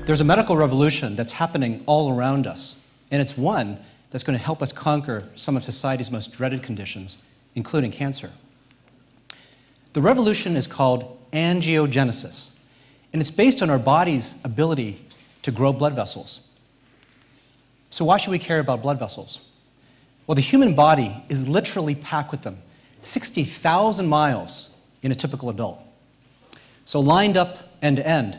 There's a medical revolution that's happening all around us, and it's one that's going to help us conquer some of society's most dreaded conditions, including cancer. The revolution is called angiogenesis, and it's based on our body's ability to grow blood vessels. So why should we care about blood vessels? Well, the human body is literally packed with them, 60,000 miles in a typical adult. So lined up end to end,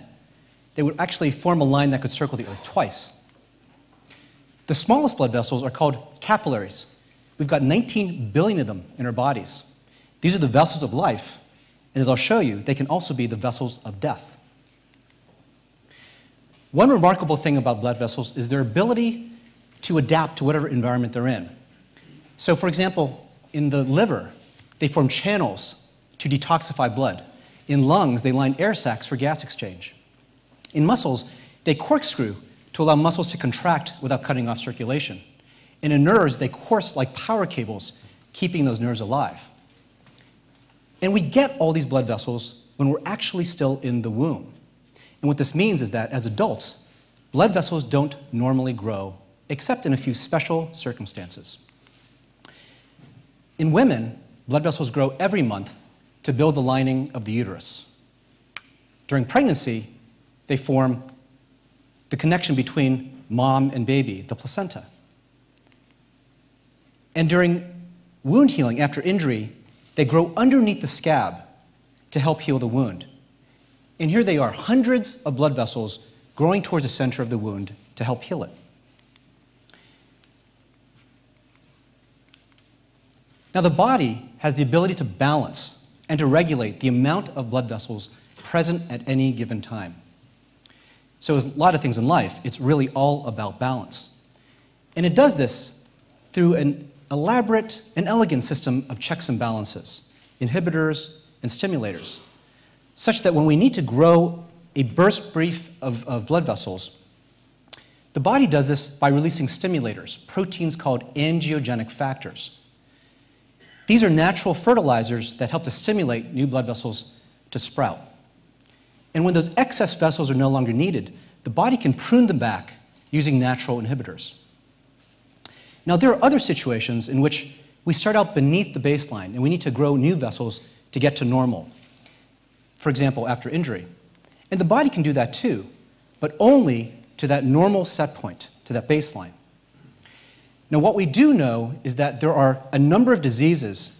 they would actually form a line that could circle the Earth twice. The smallest blood vessels are called capillaries. We've got 19 billion of them in our bodies. These are the vessels of life, and as I'll show you, they can also be the vessels of death. One remarkable thing about blood vessels is their ability to adapt to whatever environment they're in. So, for example, in the liver, they form channels to detoxify blood. In lungs, they line air sacs for gas exchange. In muscles, they corkscrew to allow muscles to contract without cutting off circulation. And in nerves, they course like power cables, keeping those nerves alive. And we get all these blood vessels when we're actually still in the womb. And what this means is that as adults, blood vessels don't normally grow, except in a few special circumstances. In women, blood vessels grow every month to build the lining of the uterus. During pregnancy, they form the connection between mom and baby, the placenta. And during wound healing after injury, they grow underneath the scab to help heal the wound. And here they are, hundreds of blood vessels growing towards the center of the wound to help heal it. Now, the body has the ability to balance and to regulate the amount of blood vessels present at any given time. So as a lot of things in life, it's really all about balance. And it does this through an elaborate and elegant system of checks and balances, inhibitors and stimulators, such that when we need to grow a burst brief of blood vessels, the body does this by releasing stimulators, proteins called angiogenic factors. These are natural fertilizers that help to stimulate new blood vessels to sprout. And when those excess vessels are no longer needed, the body can prune them back using natural inhibitors. Now, there are other situations in which we start out beneath the baseline and we need to grow new vessels to get to normal. For example, after injury. And the body can do that too, but only to that normal set point, to that baseline. Now, what we do know is that there are a number of diseases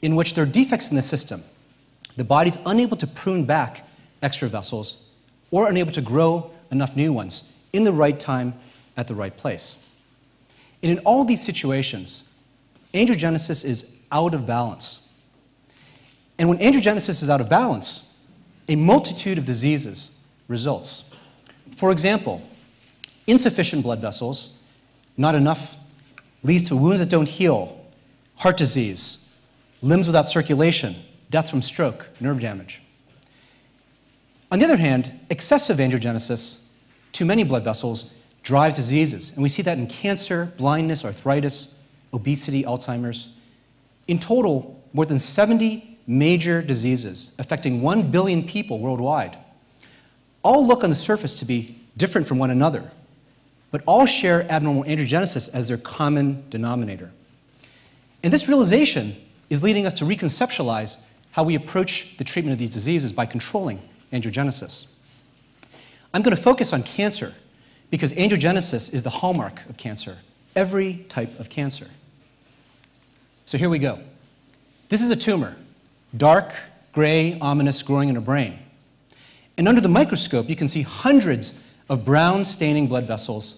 in which there are defects in the system. The body's unable to prune back extra vessels or unable to grow enough new ones in the right time at the right place. And in all these situations, angiogenesis is out of balance. And when angiogenesis is out of balance, a multitude of diseases results. For example, insufficient blood vessels, not enough, leads to wounds that don't heal, heart disease, limbs without circulation, death from stroke, nerve damage. On the other hand, excessive angiogenesis, too many blood vessels, drives diseases. And we see that in cancer, blindness, arthritis, obesity, Alzheimer's. In total, more than 70 major diseases affecting 1 billion people worldwide. All look on the surface to be different from one another, but all share abnormal angiogenesis as their common denominator. And this realization is leading us to reconceptualize how we approach the treatment of these diseases by controlling angiogenesis. I'm going to focus on cancer because angiogenesis is the hallmark of cancer, every type of cancer. So here we go. This is a tumor, dark, gray, ominous, growing in a brain. And under the microscope, you can see hundreds of brown staining blood vessels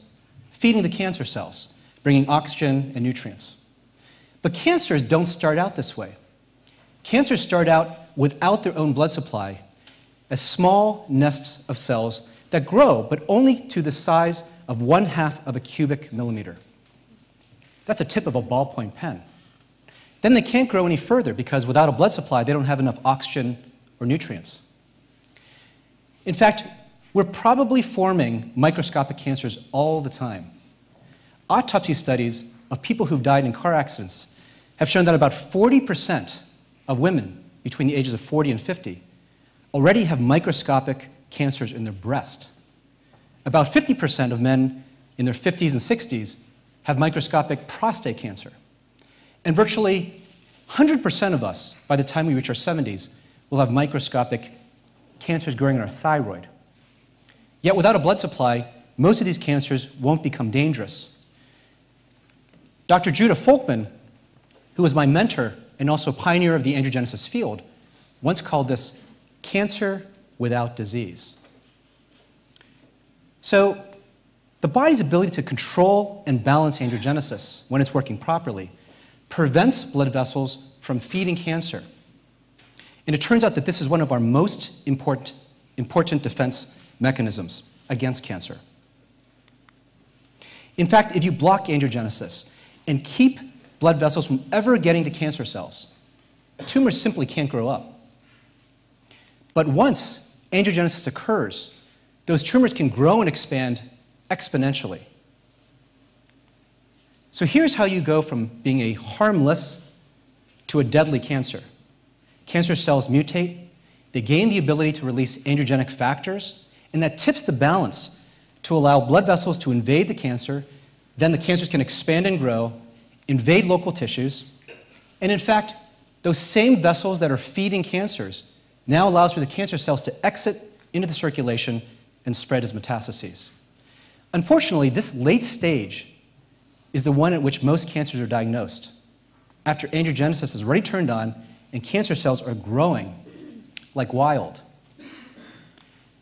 feeding the cancer cells, bringing oxygen and nutrients. But cancers don't start out this way. Cancers start out without their own blood supply as small nests of cells that grow, but only to the size of 1/2 of a cubic millimeter. That's the tip of a ballpoint pen. Then they can't grow any further because without a blood supply, they don't have enough oxygen or nutrients. In fact, we're probably forming microscopic cancers all the time. Autopsy studies of people who've died in car accidents have shown that about 40% of women between the ages of 40 and 50 already have microscopic cancers in their breast. About 50% of men in their 50s and 60s have microscopic prostate cancer. And virtually 100% of us, by the time we reach our 70s, will have microscopic cancers growing in our thyroid. Yet without a blood supply, most of these cancers won't become dangerous. Dr. Judah Folkman, who was my mentor and also pioneer of the angiogenesis field, once called this cancer without disease. So the body's ability to control and balance angiogenesis when it's working properly prevents blood vessels from feeding cancer. And it turns out that this is one of our most important defense mechanisms against cancer. In fact, if you block angiogenesis and keep blood vessels from ever getting to cancer cells, tumors simply can't grow up. But once angiogenesis occurs, those tumors can grow and expand exponentially. So here's how you go from being a harmless to a deadly cancer. Cancer cells mutate, they gain the ability to release angiogenic factors, and that tips the balance to allow blood vessels to invade the cancer. Then the cancers can expand and grow, invade local tissues, and in fact, those same vessels that are feeding cancers now allows for the cancer cells to exit into the circulation and spread as metastases. Unfortunately, this late stage is the one at which most cancers are diagnosed, after angiogenesis is already turned on and cancer cells are growing like wild.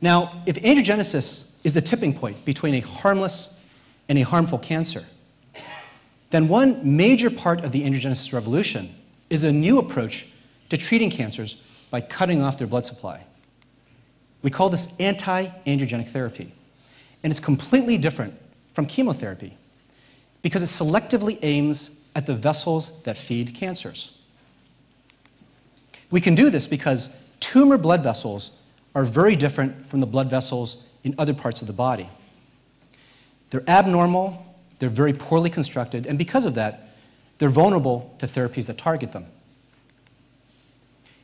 Now, if angiogenesis is the tipping point between a harmless and a harmful cancer, then one major part of the angiogenesis revolution is a new approach to treating cancers by cutting off their blood supply. We call this anti-angiogenic therapy, and it's completely different from chemotherapy because it selectively aims at the vessels that feed cancers. We can do this because tumor blood vessels are very different from the blood vessels in other parts of the body. They're abnormal, they're very poorly constructed, and because of that, they're vulnerable to therapies that target them.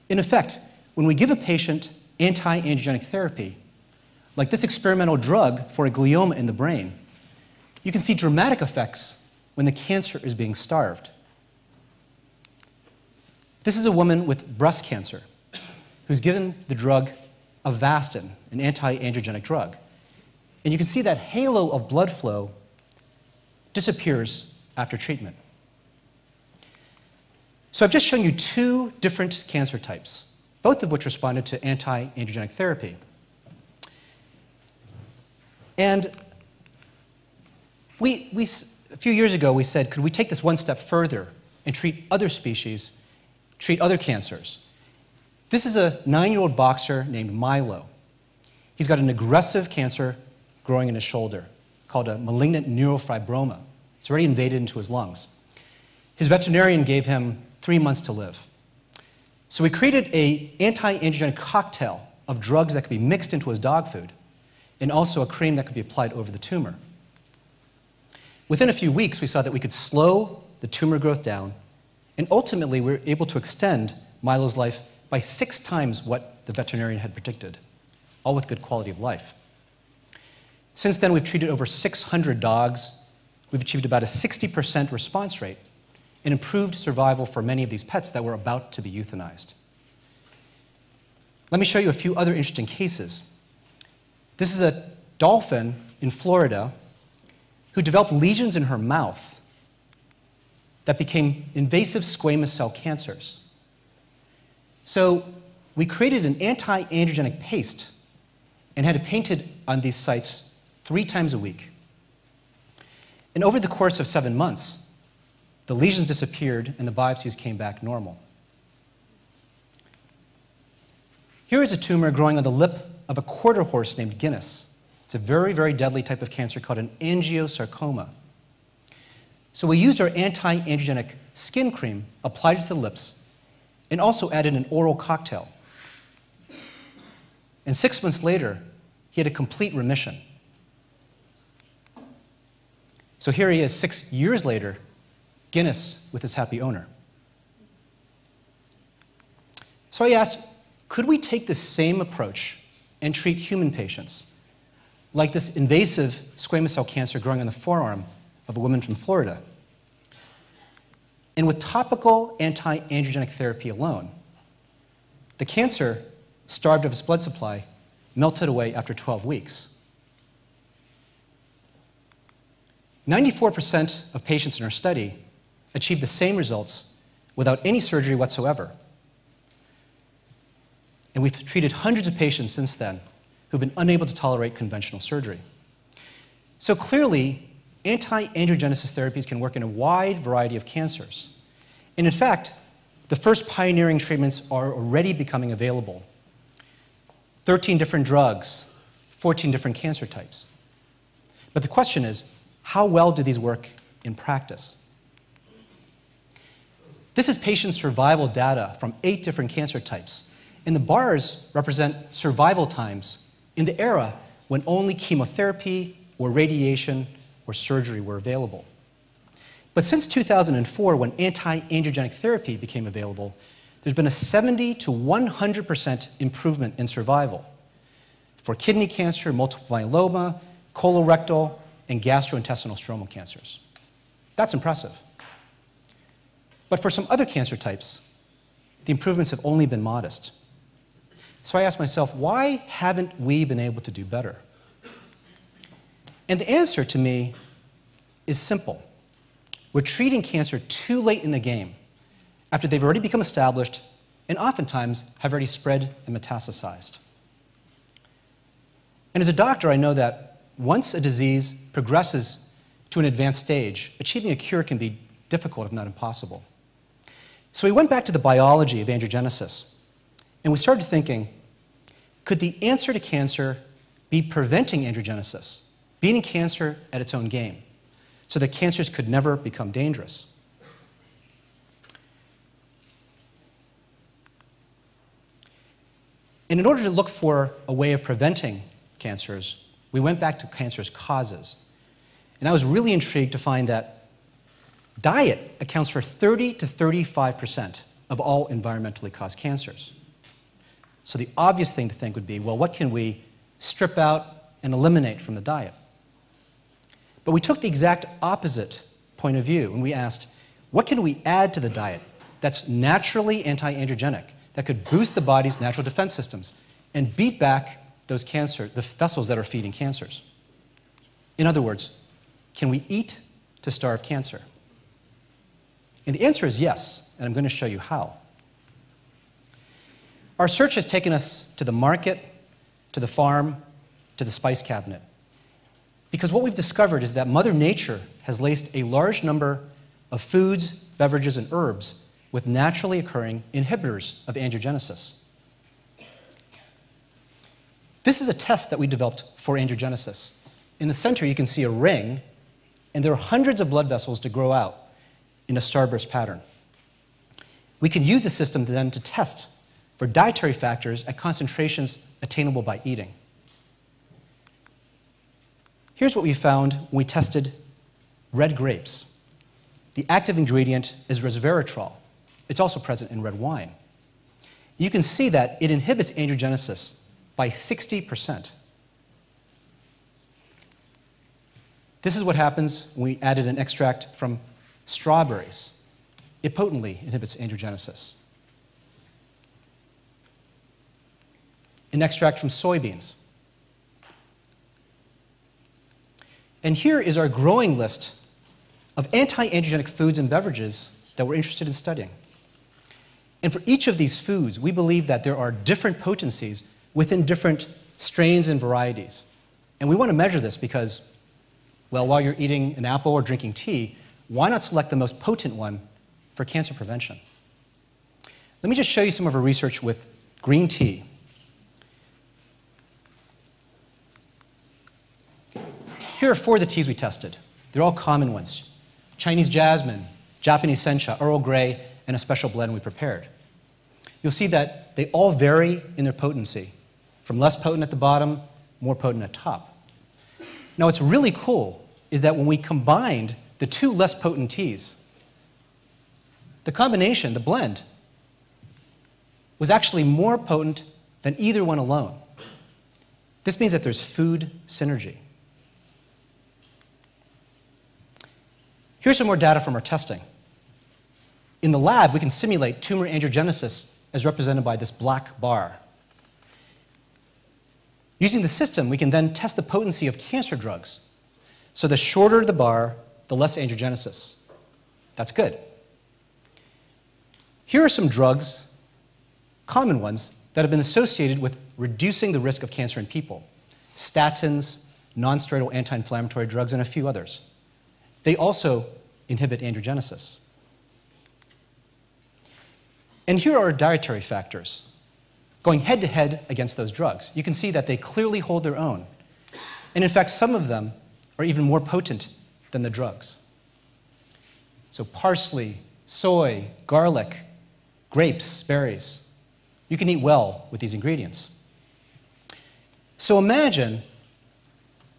In effect, when we give a patient anti-angiogenic therapy, like this experimental drug for a glioma in the brain, you can see dramatic effects when the cancer is being starved. This is a woman with breast cancer who's given the drug Avastin, an anti-angiogenic drug. And you can see that halo of blood flow disappears after treatment. So I've just shown you two different cancer types, both of which responded to anti-angiogenic therapy. And a few years ago, we said, could we take this one step further and treat other species, treat other cancers? This is a 9-year-old boxer named Milo. He's got an aggressive cancer growing in his shoulder called a malignant neurofibroma. It's already invaded into his lungs. His veterinarian gave him 3 months to live. So we created an anti-angiogenic cocktail of drugs that could be mixed into his dog food, and also a cream that could be applied over the tumor. Within a few weeks, we saw that we could slow the tumor growth down, and ultimately, we were able to extend Milo's life by 6 times what the veterinarian had predicted, all with good quality of life. Since then, we've treated over 600 dogs. We've achieved about a 60% response rate and improved survival for many of these pets that were about to be euthanized. Let me show you a few other interesting cases. This is a dolphin in Florida who developed lesions in her mouth that became invasive squamous cell cancers. So we created an anti-angiogenic paste and had it painted on these sites 3 times a week. And over the course of 7 months, the lesions disappeared and the biopsies came back normal. Here is a tumor growing on the lip of a quarter horse named Guinness. It's a very, very deadly type of cancer called an angiosarcoma. So we used our anti-angiogenic skin cream, applied it to the lips, and also added an oral cocktail. And 6 months later, he had a complete remission. So here he is 6 years later, Guinness with his happy owner. So I asked, could we take the same approach and treat human patients? like this invasive squamous cell cancer growing on the forearm of a woman from Florida. And with topical anti-angiogenic therapy alone, the cancer, starved of its blood supply, melted away after 12 weeks. 94% of patients in our study achieved the same results without any surgery whatsoever. And we've treated hundreds of patients since then who've been unable to tolerate conventional surgery. So clearly, anti-angiogenesis therapies can work in a wide variety of cancers. And in fact, the first pioneering treatments are already becoming available. 13 different drugs, 14 different cancer types. But the question is, how well do these work in practice? This is patient survival data from 8 different cancer types. And the bars represent survival times in the era when only chemotherapy or radiation or surgery were available. But since 2004, when anti-angiogenic therapy became available, there's been a 70 to 100% improvement in survival for kidney cancer, multiple myeloma, colorectal, and gastrointestinal stromal cancers. That's impressive. But for some other cancer types, the improvements have only been modest. So I asked myself, why haven't we been able to do better? And the answer to me is simple. We're treating cancer too late in the game, after they've already become established and oftentimes have already spread and metastasized. And as a doctor, I know that once a disease progresses to an advanced stage, achieving a cure can be difficult, if not impossible. So we went back to the biology of angiogenesis, and we started thinking, could the answer to cancer be preventing angiogenesis, beating cancer at its own game, so that cancers could never become dangerous? And in order to look for a way of preventing cancers, we went back to cancer's causes. And I was really intrigued to find that diet accounts for 30 to 35% of all environmentally caused cancers. So the obvious thing to think would be, well, what can we strip out and eliminate from the diet? But we took the exact opposite point of view, and we asked, what can we add to the diet that's naturally anti-angiogenic, that could boost the body's natural defense systems and beat back those the vessels that are feeding cancers? In other words, can we eat to starve cancer? And the answer is yes, and I'm going to show you how. Our search has taken us to the market, to the farm, to the spice cabinet. Because what we've discovered is that Mother Nature has laced a large number of foods, beverages, and herbs with naturally occurring inhibitors of angiogenesis. This is a test that we developed for angiogenesis. In the center, you can see a ring, and there are hundreds of blood vessels to grow out in a starburst pattern. We can use the system then to test for dietary factors at concentrations attainable by eating. Here's what we found when we tested red grapes. The active ingredient is resveratrol. It's also present in red wine. You can see that it inhibits angiogenesis by 60%. This is what happens when we added an extract from strawberries. It potently inhibits angiogenesis. An extract from soybeans. And here is our growing list of anti-angiogenic foods and beverages that we're interested in studying. And for each of these foods, we believe that there are different potencies within different strains and varieties. And we want to measure this because, well, while you're eating an apple or drinking tea, why not select the most potent one for cancer prevention? Let me just show you some of our research with green tea. Here are 4 of the teas we tested. They're all common ones: Chinese jasmine, Japanese sencha, Earl Grey, and a special blend we prepared. You'll see that they all vary in their potency, from less potent at the bottom, more potent at top. Now, what's really cool is that when we combined the 2 less potent teas, the combination, the blend, was actually more potent than either one alone. This means that there's food synergy. Here's some more data from our testing. In the lab, we can simulate tumor angiogenesis as represented by this black bar. Using the system, we can then test the potency of cancer drugs. So the shorter the bar, the less angiogenesis. That's good. Here are some drugs, common ones, that have been associated with reducing the risk of cancer in people. Statins, non-steroidal anti-inflammatory drugs, and a few others. They also inhibit angiogenesis. And here are dietary factors, going head-to-head against those drugs. You can see that they clearly hold their own. And in fact, some of them are even more potent than the drugs. So parsley, soy, garlic, grapes, berries. You can eat well with these ingredients. So imagine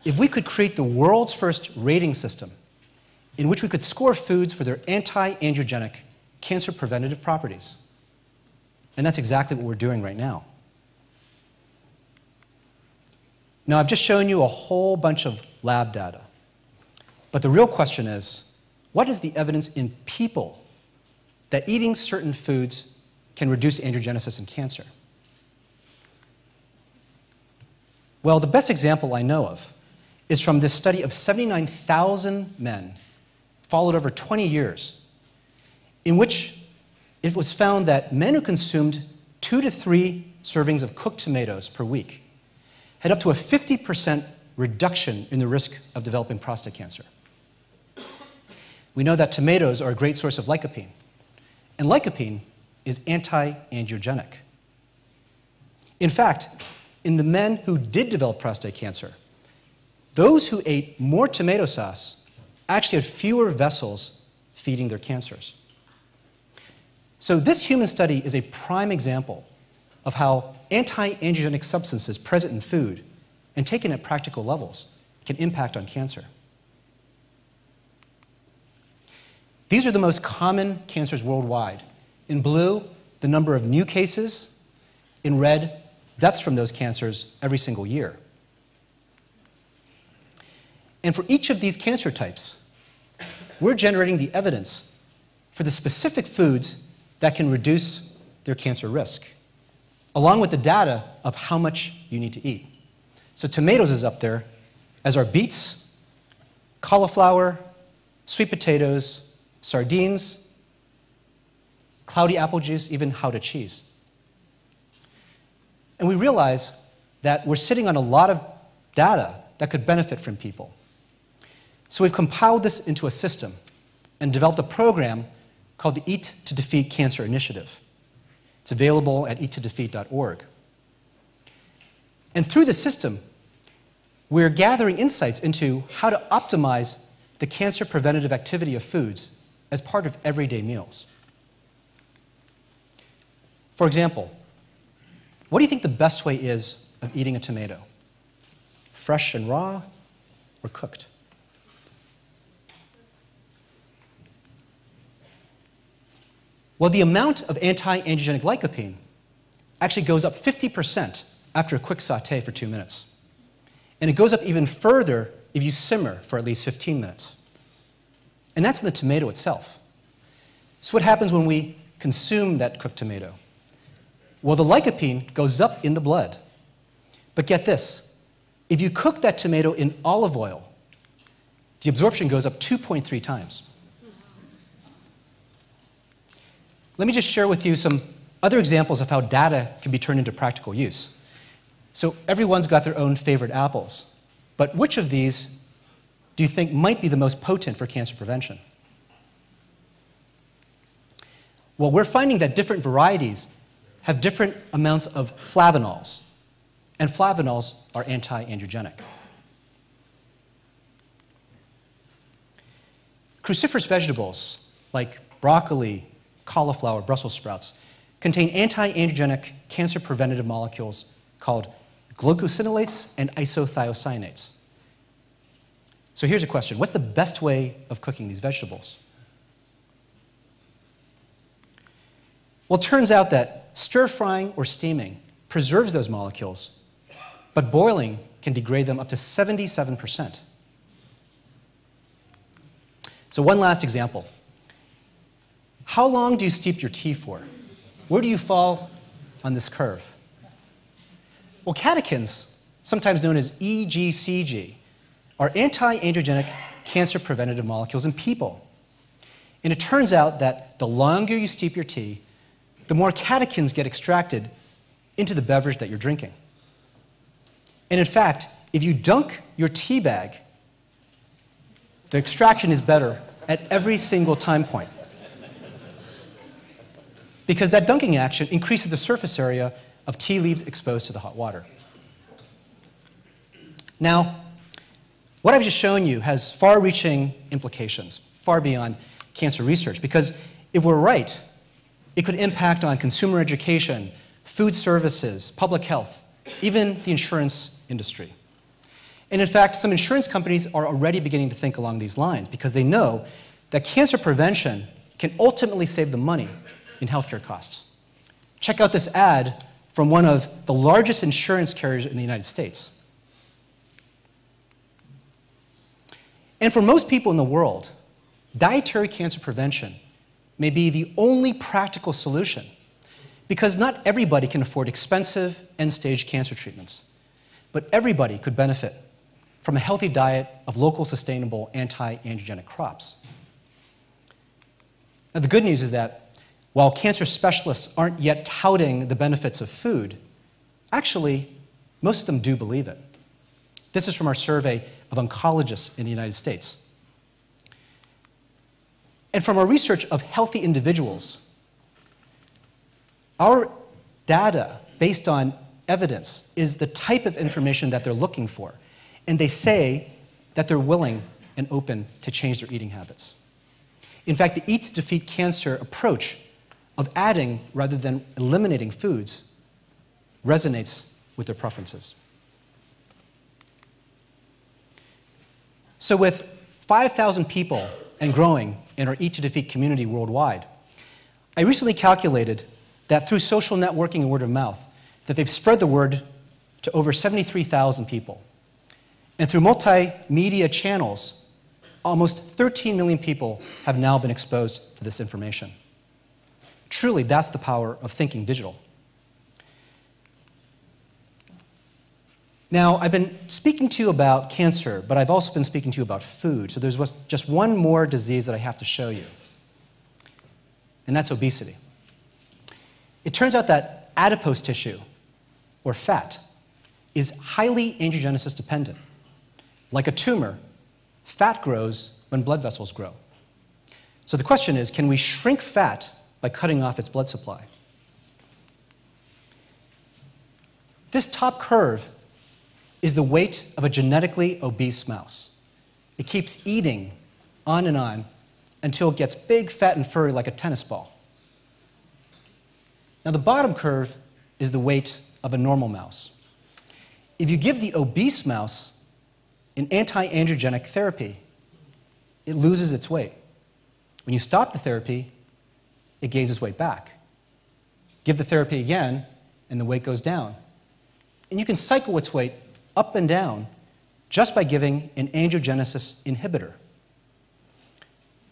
if we could create the world's first rating system in which we could score foods for their anti-angiogenic, cancer-preventative properties. And that's exactly what we're doing right now. Now, I've just shown you a whole bunch of lab data. But the real question is, what is the evidence in people that eating certain foods can reduce angiogenesis and cancer? Well, the best example I know of is from this study of 79,000 men, followed over 20 years, in which it was found that men who consumed 2 to 3 servings of cooked tomatoes per week had up to a 50% reduction in the risk of developing prostate cancer. We know that tomatoes are a great source of lycopene, and lycopene is anti-angiogenic. In fact, in the men who did develop prostate cancer, those who ate more tomato sauce actually had fewer vessels feeding their cancers. So this human study is a prime example of how anti-angiogenic substances present in food and taken at practical levels can impact on cancer. These are the most common cancers worldwide. In blue, the number of new cases. In red, deaths from those cancers every single year. And for each of these cancer types, we're generating the evidence for the specific foods that can reduce their cancer risk, along with the data of how much you need to eat. So tomatoes is up there, as are beets, cauliflower, sweet potatoes, sardines, cloudy apple juice, even Gouda cheese. And we realize that we're sitting on a lot of data that could benefit from people. So we've compiled this into a system and developed a program called the Eat to Defeat Cancer Initiative. It's available at eattodefeat.org. And through the system, we're gathering insights into how to optimize the cancer preventative activity of foods as part of everyday meals. For example, what do you think the best way is of eating a tomato? Fresh and raw or cooked? Well, the amount of anti-angiogenic lycopene actually goes up 50% after a quick saute for 2 minutes. And it goes up even further if you simmer for at least 15 minutes. And that's in the tomato itself. So what happens when we consume that cooked tomato? Well, the lycopene goes up in the blood. But get this, if you cook that tomato in olive oil, the absorption goes up 2.3 times. Let me just share with you some other examples of how data can be turned into practical use. So everyone's got their own favorite apples, but which of these do you think might be the most potent for cancer prevention? Well, we're finding that different varieties have different amounts of flavonols, and flavonols are anti-angiogenic. Cruciferous vegetables like broccoli, cauliflower, Brussels sprouts contain anti-angiogenic cancer preventative molecules called glucosinolates and isothiocyanates. So here's a question. What's the best way of cooking these vegetables? Well, it turns out that stir-frying or steaming preserves those molecules, but boiling can degrade them up to 77%. So one last example. How long do you steep your tea for? Where do you fall on this curve? Well, catechins, sometimes known as EGCG, are anti-angiogenic cancer preventative molecules in people. And it turns out that the longer you steep your tea, the more catechins get extracted into the beverage that you're drinking. And in fact, if you dunk your tea bag, the extraction is better at every single time point. Because that dunking action increases the surface area of tea leaves exposed to the hot water. Now, what I've just shown you has far-reaching implications, far beyond cancer research, because if we're right, it could impact on consumer education, food services, public health, even the insurance industry. And in fact, some insurance companies are already beginning to think along these lines because they know that cancer prevention can ultimately save them money in healthcare costs. Check out this ad from one of the largest insurance carriers in the United States. And for most people in the world, dietary cancer prevention may be the only practical solution because not everybody can afford expensive end-stage cancer treatments, but everybody could benefit from a healthy diet of local, sustainable, anti-angiogenic crops. Now, the good news is that while cancer specialists aren't yet touting the benefits of food, actually, most of them do believe it. This is from our survey of oncologists in the United States. And from our research of healthy individuals, our data based on evidence is the type of information that they're looking for. And they say that they're willing and open to change their eating habits. In fact, the Eat to Defeat Cancer approach of adding rather than eliminating foods resonates with their preferences. So with 5,000 people and growing in our Eat to Defeat community worldwide, I recently calculated that through social networking and word of mouth, that they've spread the word to over 73,000 people. And through multimedia channels, almost 13 million people have now been exposed to this information. Truly, that's the power of thinking digital. Now, I've been speaking to you about cancer, but I've also been speaking to you about food. So there's just one more disease that I have to show you, and that's obesity. It turns out that adipose tissue, or fat, is highly angiogenesis dependent. Like a tumor, fat grows when blood vessels grow. So the question is, can we shrink fat by cutting off its blood supply? This top curve is the weight of a genetically obese mouse. It keeps eating on and on until it gets big, fat, and furry like a tennis ball. Now, the bottom curve is the weight of a normal mouse. If you give the obese mouse an anti-angiogenic therapy, it loses its weight. When you stop the therapy, it gains its weight back. Give the therapy again, and the weight goes down. And you can cycle its weight up and down just by giving an angiogenesis inhibitor.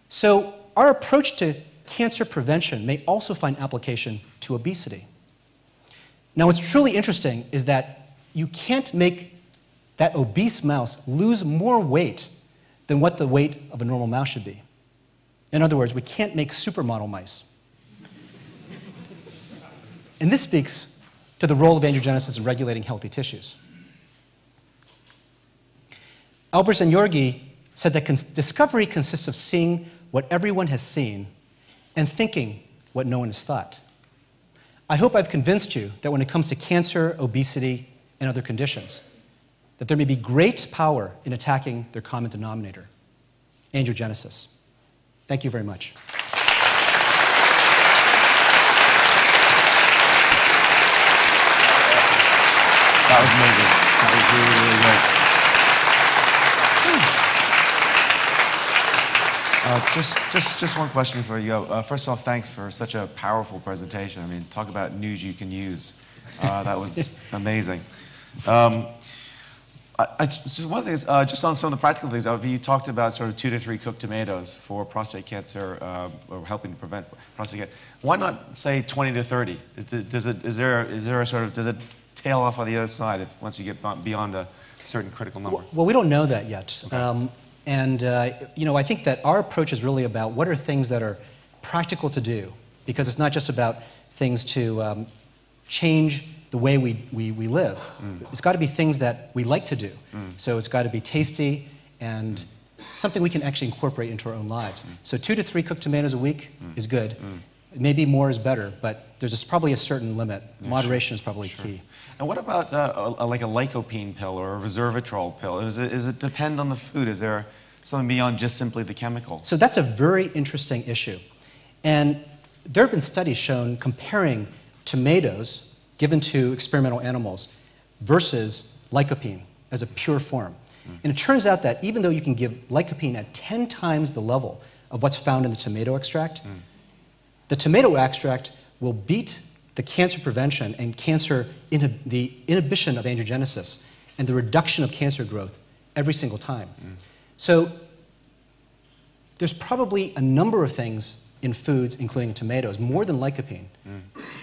So our approach to cancer prevention may also find application to obesity. Now, what's truly interesting is that you can't make that obese mouse lose more weight than what the weight of a normal mouse should be. In other words, we can't make supermodel mice. And this speaks to the role of angiogenesis in regulating healthy tissues. Albers and Jorgi said that discovery consists of seeing what everyone has seen and thinking what no one has thought. I hope I've convinced you that when it comes to cancer, obesity, and other conditions, that there may be great power in attacking their common denominator, angiogenesis. Thank you very much. That was amazing. That was really, really great. Just one question before you go. First off, thanks for such a powerful presentation. I mean, talk about news you can use. That was amazing. So one thing is, just on some of the practical things, you talked about sort of 2 to 3 cooked tomatoes for prostate cancer, or helping to prevent prostate cancer. Why not say 20 to 30? Does it tail off on the other side once you get beyond a certain critical number? Well, we don't know that yet. Okay. I think that our approach is really about what are things that are practical to do, because it's not just about things to change the way we live. It's got to be things that we like to do. So it's got to be tasty and something we can actually incorporate into our own lives. So 2 to 3 cooked tomatoes a week is good. Maybe more is better, but there's probably a certain limit. Moderation is probably key. And what about like a lycopene pill or a resveratrol pill? Does it depend on the food? Is there something beyond just simply the chemical? So that's a very interesting issue. And there have been studies shown comparing tomatoes given to experimental animals versus lycopene as a pure form. And it turns out that even though you can give lycopene at 10 times the level of what's found in the tomato extract, the tomato extract will beat the cancer prevention and the inhibition of angiogenesis and the reduction of cancer growth every single time. So there's probably a number of things in foods, including tomatoes, more than lycopene,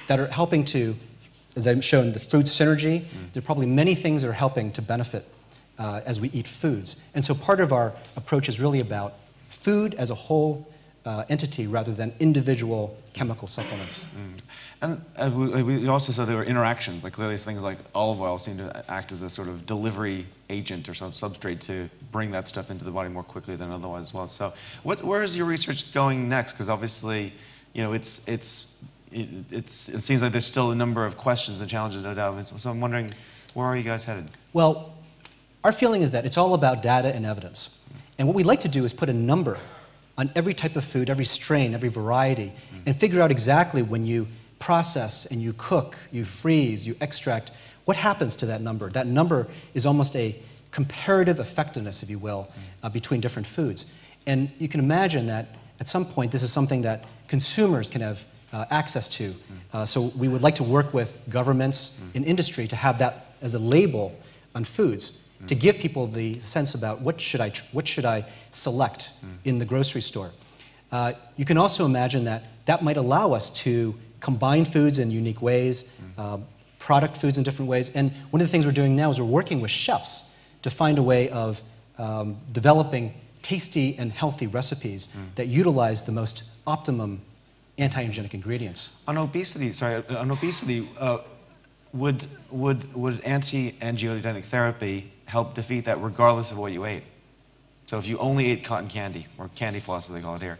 that are helping to, as I've shown, the food synergy. There are probably many things that are helping to benefit as we eat foods. And so part of our approach is really about food as a whole entity rather than individual chemical supplements. And we also saw there were interactions, like clearly things like olive oil seem to act as a sort of delivery agent or some substrate to bring that stuff into the body more quickly than otherwise as well. So where is your research going next? Because obviously, you know, it seems like there's still a number of questions and challenges, no doubt. So I'm wondering, where are you guys headed? Well, our feeling is that it's all about data and evidence. And what we like to do is put a number on every type of food, every strain, every variety, and figure out exactly when you process and you cook, you freeze, you extract, what happens to that number? That number is almost a comparative effectiveness, if you will, between different foods. And you can imagine that at some point this is something that consumers can have access to. So we would like to work with governments and industry to have that as a label on foods, to give people the sense about what should I select in the grocery store. You can also imagine that that might allow us to combine foods in unique ways, product foods in different ways. And one of the things we're doing now is we're working with chefs to find a way of developing tasty and healthy recipes that utilize the most optimum anti-angiogenic ingredients. On obesity, would anti-angiogenic therapy help defeat that regardless of what you ate? So if you only ate cotton candy, or candy floss as they call it here,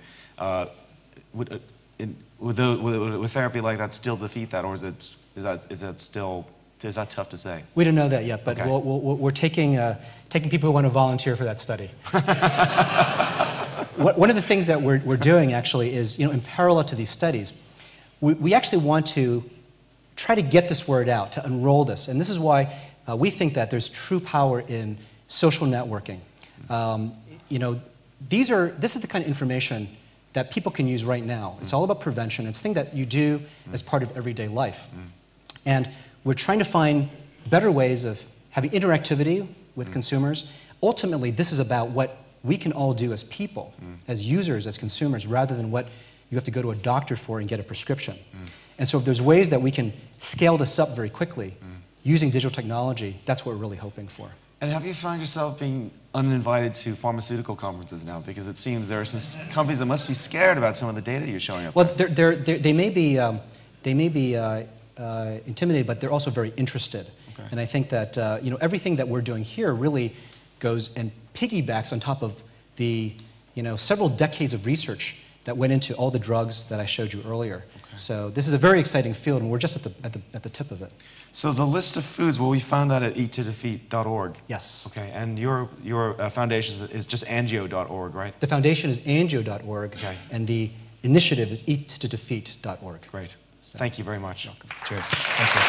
would therapy like that still defeat that, or is that tough to say? We don't know that yet, but okay. We're taking people who want to volunteer for that study. One of the things that we're doing actually is, in parallel to these studies, we actually want to try to get this word out, to unroll this. And this is why we think that there's true power in social networking. This is the kind of information that people can use right now. It's all about prevention. It's things that you do as part of everyday life. And we're trying to find better ways of having interactivity with consumers. Ultimately, this is about what we can all do as people, as users, as consumers, rather than what you have to go to a doctor for and get a prescription. And so if there's ways that we can scale this up very quickly using digital technology, that's what we're really hoping for. And have you found yourself being uninvited to pharmaceutical conferences now? Because it seems there are some companies that must be scared about some of the data you're showing up. Well, they may be intimidated, but they're also very interested. Okay. And I think that everything that we're doing here really goes and piggybacks on top of the several decades of research that went into all the drugs that I showed you earlier. Okay. So this is a very exciting field, and we're just at the tip of it. So the list of foods, well, we found that at eattodefeat.org. Yes. Okay, and your foundation is just angio.org, right? The foundation is angio.org, okay. And the initiative is eattodefeat.org. Great. Thank you very much. You're welcome. Cheers. Thank you.